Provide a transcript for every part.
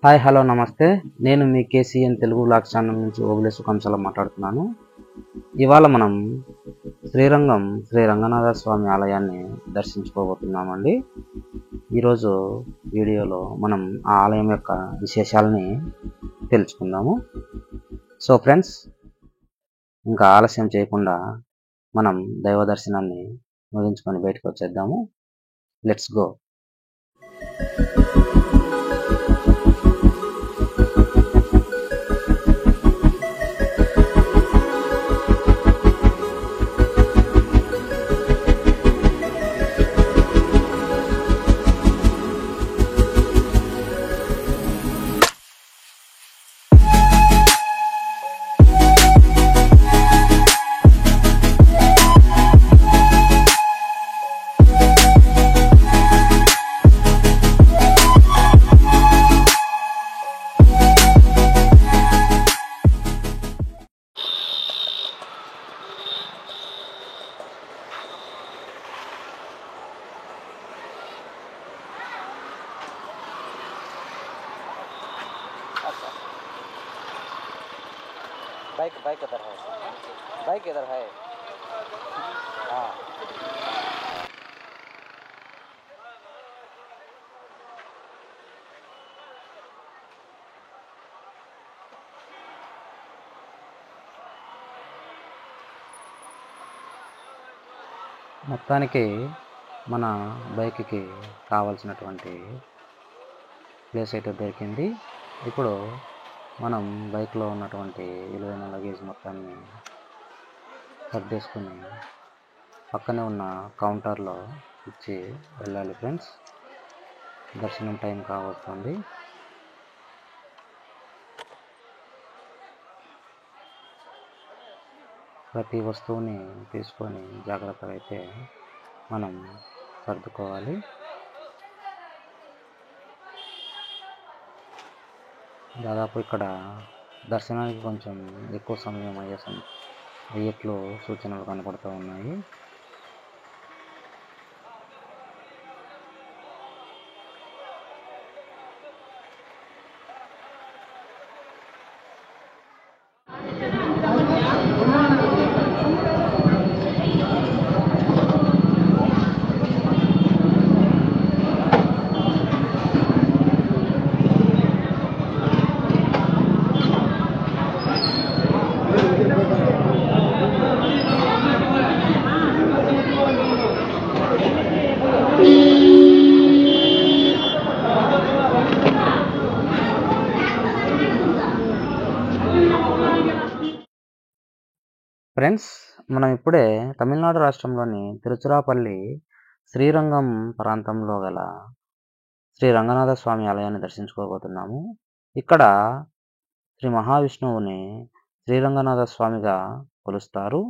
Hi hello నమస్తే. నేను మీ KCN Telugu vlogs channel నుంచి ఓబులేసు కంసాల మాట్లాడుతున్నాను. ఇవాళ మనం శ్రీరంగం శ్రీ రంగనాథ స్వామి ఆలయాన్ని దర్శించుకోబోతున్నామండి. ఈరోజు వీడియోలో మనం ఆ ఆలయం యొక్క విశేషాలని తెలుసుకుందాము. సో ఫ్రెండ్స్, ఇంకా ఆలస్యం చేయకుండా మనం దైవ దర్శనాన్ని ముగించుకొని బయటకు వచ్చేద్దాము. Let's go. बाइक इधर है, बाइक इधर है. हाँ, మొత్తానికి మన బైక్కి కావాల్సినటువంటి ప్లేస్ అయితే దొరికింది. ఇప్పుడు మనం బైక్లో ఉన్నటువంటి విలువైన లగేజ్ మొత్తాన్ని సర్దేసుకుని పక్కనే ఉన్న కౌంటర్లో ఇచ్చి వెళ్ళాలి ఫ్రెండ్స్. దర్శనం టైం కావస్తుంది. ప్రతి వస్తువుని తీసుకొని జాగ్రత్తగా అయితే మనం సర్దుకోవాలి. దాదాపు ఇక్కడ దర్శనానికి కొంచెం ఎక్కువ సమయం అయ్యేట్లు సూచనలు కనపడుతూ ఉన్నాయి. ఫ్రెండ్స్, మనం ఇప్పుడే తమిళనాడు రాష్ట్రంలోని తిరుచిరాపల్లి శ్రీరంగం ప్రాంతంలో గల శ్రీ రంగనాథ స్వామి ఆలయాన్ని దర్శించుకోబోతున్నాము. ఇక్కడ శ్రీ మహావిష్ణువుని శ్రీరంగనాథ స్వామిగా కొలుస్తారు.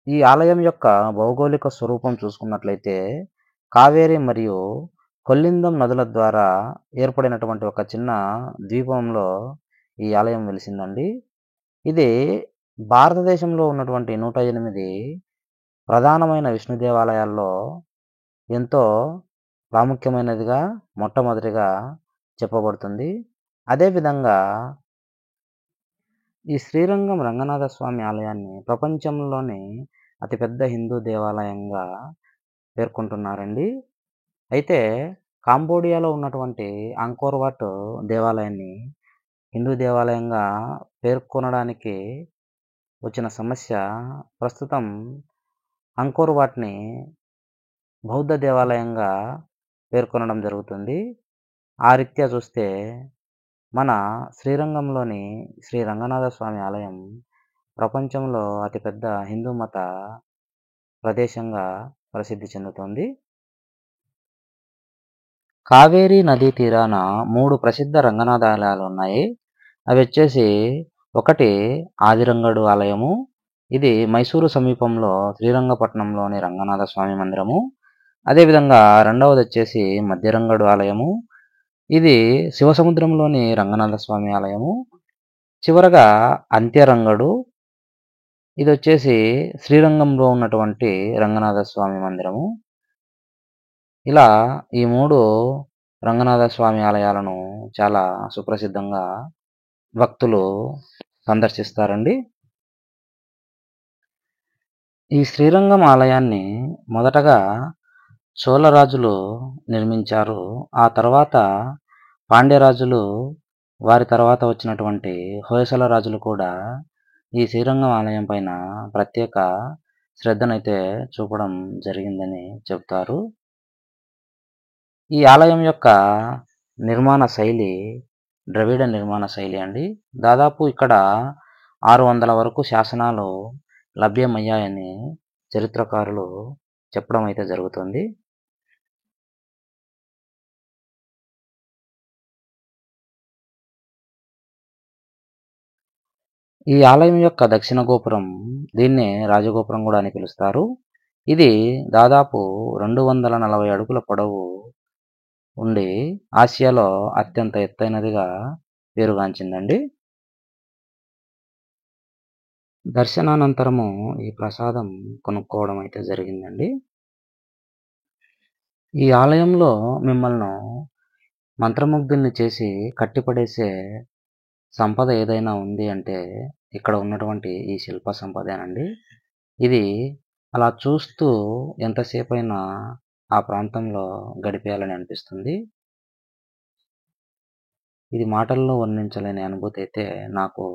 ఈ ఆలయం యొక్క భౌగోళిక స్వరూపం చూసుకున్నట్లయితే కావేరి మరియు కొల్లిందం నదుల ద్వారా ఏర్పడినటువంటి ఒక చిన్న ద్వీపంలో ఈ ఆలయం వెలిసిందండి. ఇది భారతదేశంలో ఉన్నటువంటి 108 ప్రధానమైన విష్ణు దేవాలయాల్లో ఎంతో ప్రాముఖ్యమైనదిగా మొట్టమొదటిగా చెప్పబడుతుంది. అదేవిధంగా ఈ శ్రీరంగం రంగనాథ స్వామి ఆలయాన్ని ప్రపంచంలోని అతిపెద్ద హిందూ దేవాలయంగా పేర్కొంటున్నారండి. అయితే కాంబోడియాలో ఉన్నటువంటి అంకోర్ వాట్ దేవాలయాన్ని హిందూ దేవాలయంగా పేర్కొనడానికి వచ్చిన సమస్య ప్రస్తుతం అంకోర్ వాట్ని బౌద్ధ దేవాలయంగా పేర్కొనడం జరుగుతుంది. ఆ రీత్యా చూస్తే మన శ్రీరంగంలోని శ్రీ రంగనాథ స్వామి ఆలయం ప్రపంచంలో అతిపెద్ద హిందూ మత ప్రదేశంగా ప్రసిద్ధి చెందుతోంది. కావేరీ నదీ తీరాన 3 ప్రసిద్ధ రంగనాథ ఆలయాలు ఉన్నాయి. అవి వచ్చేసి, ఒకటి ఆదిరంగడు ఆలయము, ఇది మైసూరు సమీపంలో శ్రీరంగపట్నంలోని రంగనాథ స్వామి మందిరము. అదేవిధంగా రెండవది వచ్చేసి మధ్యరంగడు ఆలయము, ఇది శివసముద్రంలోని రంగనాథ స్వామి ఆలయము. చివరగా అంత్యరంగడు, ఇది వచ్చేసి శ్రీరంగంలో ఉన్నటువంటి రంగనాథ స్వామి మందిరము. ఇలా ఈ 3 రంగనాథ స్వామి ఆలయాలను చాలా సుప్రసిద్ధంగా భక్తులు సందర్శిస్తారండి. ఈ శ్రీరంగం ఆలయాన్ని మొదటగా చోళరాజులు నిర్మించారు. ఆ తర్వాత పాండ్యరాజులు, వారి తర్వాత వచ్చినటువంటి హొయసల రాజులు కూడా ఈ శ్రీరంగం ఆలయం పైన ప్రత్యేక శ్రద్ధనైతే చూపడం జరిగిందని చెబుతారు. ఈ ఆలయం యొక్క నిర్మాణ శైలి ద్రవిడ నిర్మాణ శైలి అండి. దాదాపు ఇక్కడ 600 వరకు శాసనాలు లభ్యమయ్యాయని చరిత్రకారులు చెప్పడం అయితే జరుగుతుంది. ఈ ఆలయం యొక్క దక్షిణ గోపురం, దీన్నే రాజగోపురం కూడా అని పిలుస్తారు. ఇది దాదాపు 240 అడుగుల పొడవు ఉండి ఆసియాలో అత్యంత ఎత్తైనదిగా పేరుగాంచిందండి. దర్శనానంతరము ఈ ప్రసాదం కొనుక్కోవడం అయితే జరిగిందండి. ఈ ఆలయంలో మిమ్మల్ని మంత్రముగ్ధుల్ని చేసి కట్టిపడేసే సంపద ఏదైనా ఉంది అంటే ఇక్కడ ఉన్నటువంటి ఈ శిల్ప సంపదేనండి. ఇది అలా చూస్తూ ఎంతసేపైనా ఆ ప్రాంతంలో గడిపేయాలని అనిపిస్తుంది. ఇది మాటల్లో వర్ణించలేని అనుభూతి అయితే నాకు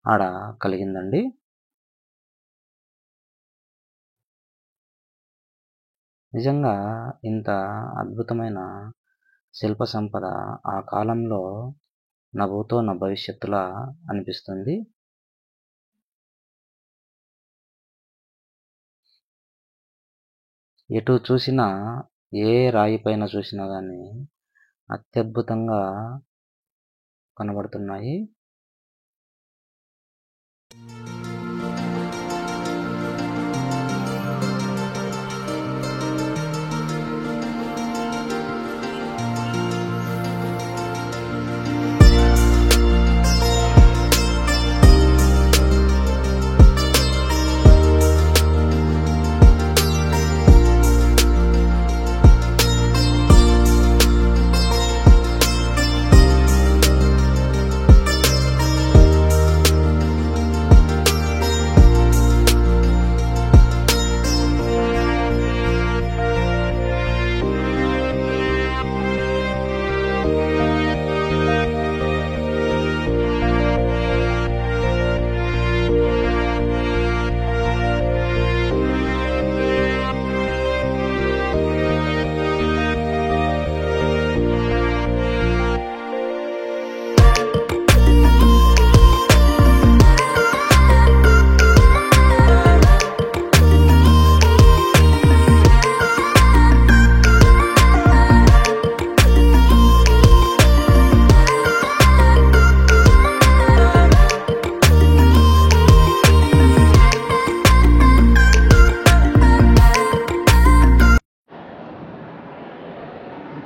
ఆడ కలిగిందండి. నిజంగా ఇంత అద్భుతమైన శిల్ప సంపద ఆ కాలంలో నా భూతో నా భవిష్యత్తులా అనిపిస్తుంది. ఎటు చూసినా, ఏ రాయి పైన చూసినా కానీ అత్యద్భుతంగా కనబడుతున్నాయి.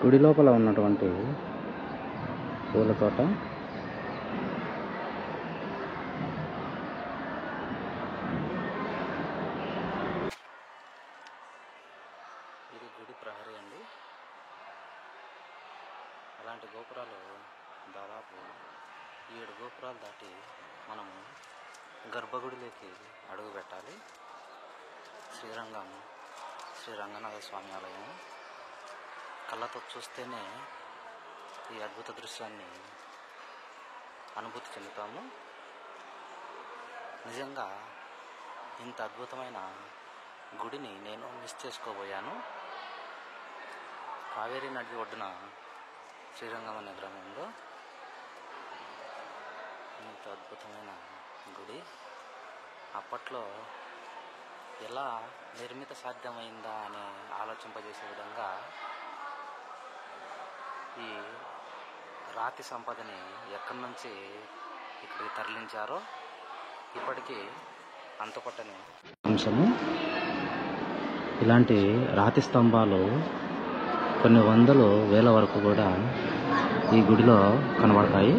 గుడి లోపల ఉన్నటువంటి పూల తోట, ఇది గుడి ప్రహరీ అండి. అలాంటి గోపురాలు దాదాపు 7 గోపురాలు దాటి మనము గర్భగుడిలోకి అడుగు పెట్టాలి. శ్రీరంగం శ్రీ రంగనాథ స్వామి ఆలయం కళ్ళతో చూస్తేనే ఈ అద్భుత దృశ్యాన్ని అనుభూతి చెందుతాము. నిజంగా ఇంత అద్భుతమైన గుడిని నేను మిస్ చేసుకోబోయాను. కావేరీ నది ఒడ్డున శ్రీరంగం అనే గ్రామంలో ఇంత అద్భుతమైన గుడి అప్పట్లో ఎలా నిర్మిత సాధ్యమైందా అని ఆలోచింపజేసే విధంగా ఈ రాతి సంపదని ఎక్కడి నుంచి ఇక్కడికి తరలించారో ఇప్పటికీ అంతుపట్టని అంశము. ఇలాంటి రాతి స్తంభాలు కొన్ని వందలు వేల వరకు కూడా ఈ గుడిలో కనబడతాయి.